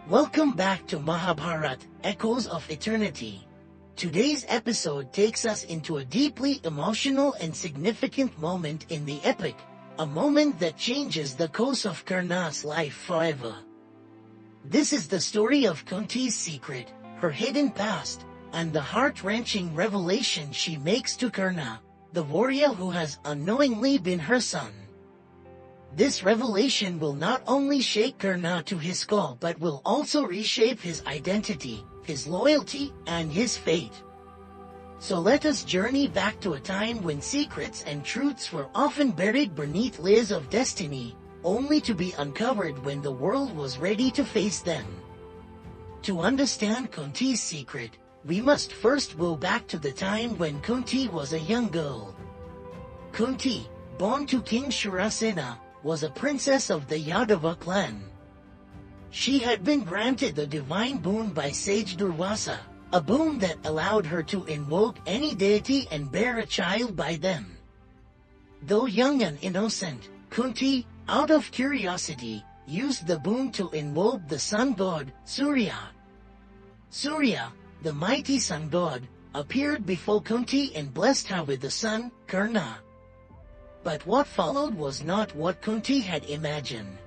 Welcome back to Mahabharata, Echoes of Eternity. Today's episode takes us into a deeply emotional and significant moment in the epic, a moment that changes the course of Karna's life forever. This is the story of Kunti's secret, her hidden past, and the heart-wrenching revelation she makes to Karna, the warrior who has unknowingly been her son. This revelation will not only shake Karna to his core but will also reshape his identity, his loyalty, and his fate. So let us journey back to a time when secrets and truths were often buried beneath layers of destiny, only to be uncovered when the world was ready to face them. To understand Kunti's secret, we must first go back to the time when Kunti was a young girl. Kunti, born to King Shurasena, was a princess of the Yadava clan. She had been granted the divine boon by sage Durvasa, a boon that allowed her to invoke any deity and bear a child by them. Though young and innocent, Kunti, out of curiosity, used the boon to invoke the sun god, Surya. Surya, the mighty sun god, appeared before Kunti and blessed her with a son, Karna. But what followed was not what Kunti had imagined.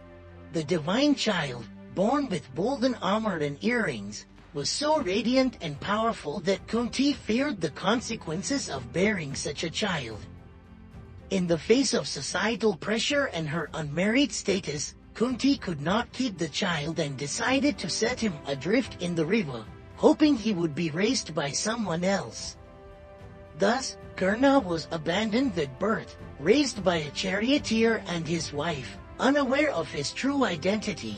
The divine child, born with golden armor and earrings, was so radiant and powerful that Kunti feared the consequences of bearing such a child. In the face of societal pressure and her unmarried status, Kunti could not keep the child and decided to set him adrift in the river, hoping he would be raised by someone else. Thus, Karna was abandoned at birth, raised by a charioteer and his wife, unaware of his true identity.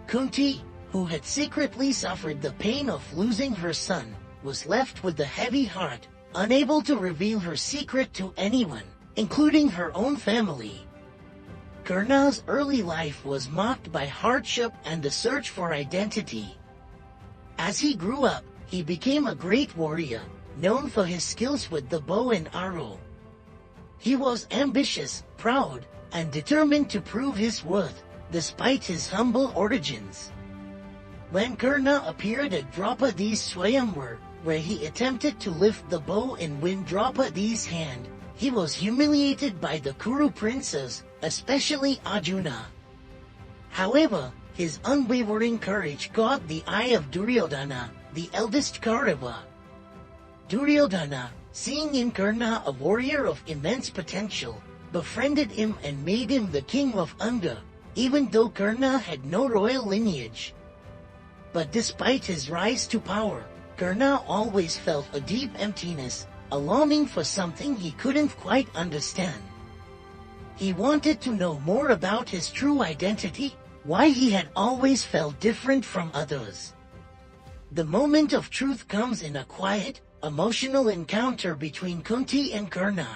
Kunti, who had secretly suffered the pain of losing her son, was left with a heavy heart, unable to reveal her secret to anyone, including her own family. Karna's early life was marked by hardship and the search for identity. As he grew up, he became a great warrior, known for his skills with the bow and arrow. He was ambitious, proud, and determined to prove his worth, despite his humble origins. When Karna appeared at Draupadi's Swayamvar, where he attempted to lift the bow and win Draupadi's hand, he was humiliated by the Kuru princes, especially Arjuna. However, his unwavering courage caught the eye of Duryodhana, the eldest Kaurava. Duryodhana, seeing in Karna a warrior of immense potential, befriended him and made him the king of Anga, even though Karna had no royal lineage. But despite his rise to power, Karna always felt a deep emptiness, a longing for something he couldn't quite understand. He wanted to know more about his true identity, why he had always felt different from others. The moment of truth comes in a quiet, emotional encounter between Kunti and Karna.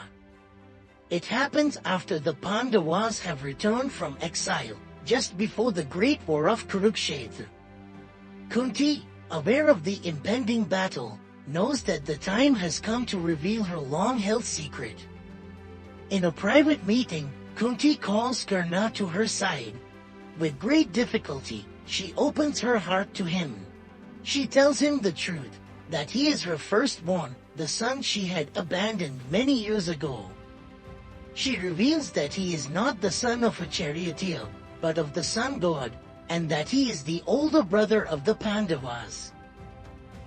It happens after the Pandavas have returned from exile, just before the great war of Kurukshetra. Kunti, aware of the impending battle, knows that the time has come to reveal her long-held secret. In a private meeting, Kunti calls Karna to her side. With great difficulty, she opens her heart to him. She tells him the truth, that he is her firstborn, the son she had abandoned many years ago. She reveals that he is not the son of a charioteer, but of the sun god, and that he is the older brother of the Pandavas.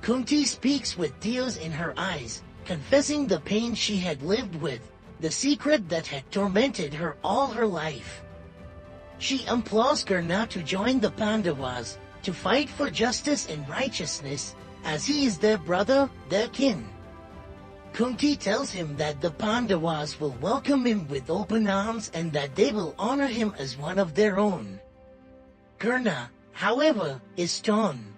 Kunti speaks with tears in her eyes, confessing the pain she had lived with, the secret that had tormented her all her life. She implores Karna to join the Pandavas, to fight for justice and righteousness, as he is their brother, their kin. Kunti tells him that the Pandavas will welcome him with open arms and that they will honor him as one of their own. Karna, however, is torn.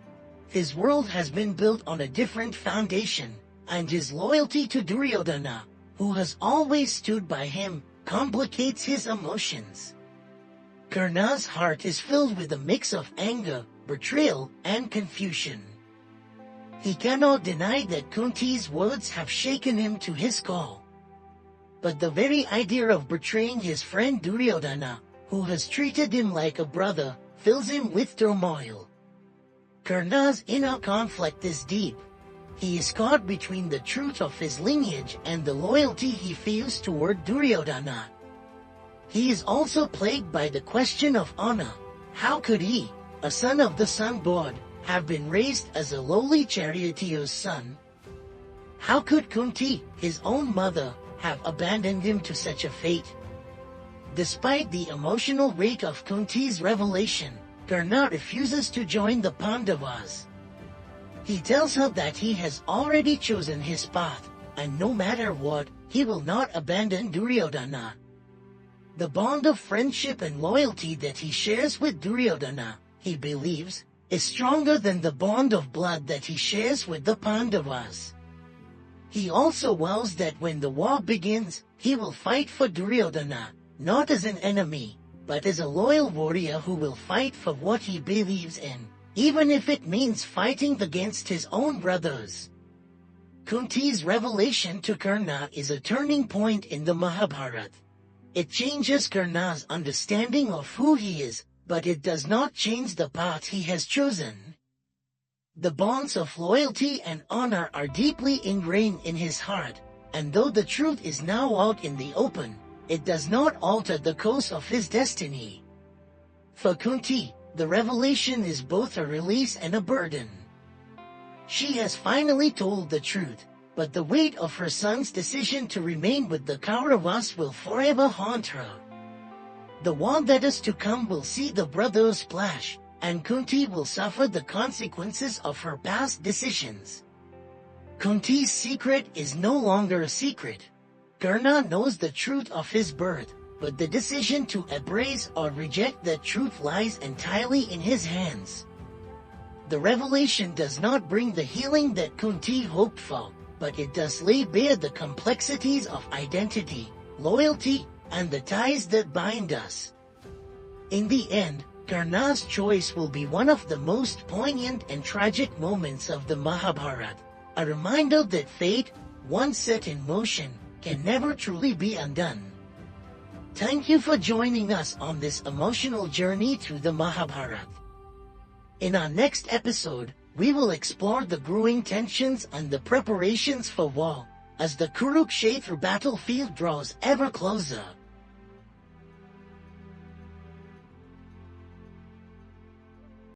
His world has been built on a different foundation, and his loyalty to Duryodhana, who has always stood by him, complicates his emotions. Karna's heart is filled with a mix of anger, betrayal, and confusion. He cannot deny that Kunti's words have shaken him to his core. But the very idea of betraying his friend Duryodhana, who has treated him like a brother, fills him with turmoil. Karna's inner conflict is deep. He is caught between the truth of his lineage and the loyalty he feels toward Duryodhana. He is also plagued by the question of honor. How could he, a son of the sun god, have been raised as a lowly charioteer's son? How could Kunti, his own mother, have abandoned him to such a fate? Despite the emotional weight of Kunti's revelation, Karna refuses to join the Pandavas. He tells her that he has already chosen his path, and no matter what, he will not abandon Duryodhana. The bond of friendship and loyalty that he shares with Duryodhana, he believes, is stronger than the bond of blood that he shares with the Pandavas. He also vows that when the war begins, he will fight for Duryodhana, not as an enemy, but as a loyal warrior who will fight for what he believes in, even if it means fighting against his own brothers. Kunti's revelation to Karna is a turning point in the Mahabharata. It changes Karna's understanding of who he is, but it does not change the path he has chosen. The bonds of loyalty and honor are deeply ingrained in his heart, and though the truth is now out in the open, it does not alter the course of his destiny. For Kunti, the revelation is both a release and a burden. She has finally told the truth, but the weight of her son's decision to remain with the Kauravas will forever haunt her. The war that is to come will see the brothers clash, and Kunti will suffer the consequences of her past decisions. Kunti's secret is no longer a secret. Karna knows the truth of his birth, but the decision to embrace or reject that truth lies entirely in his hands. The revelation does not bring the healing that Kunti hoped for, but it does lay bare the complexities of identity, loyalty, and the ties that bind us. In the end, Karna's choice will be one of the most poignant and tragic moments of the Mahabharata, a reminder that fate, once set in motion, can never truly be undone. Thank you for joining us on this emotional journey through the Mahabharata. In our next episode, we will explore the growing tensions and the preparations for war, as the Kurukshetra battlefield draws ever closer.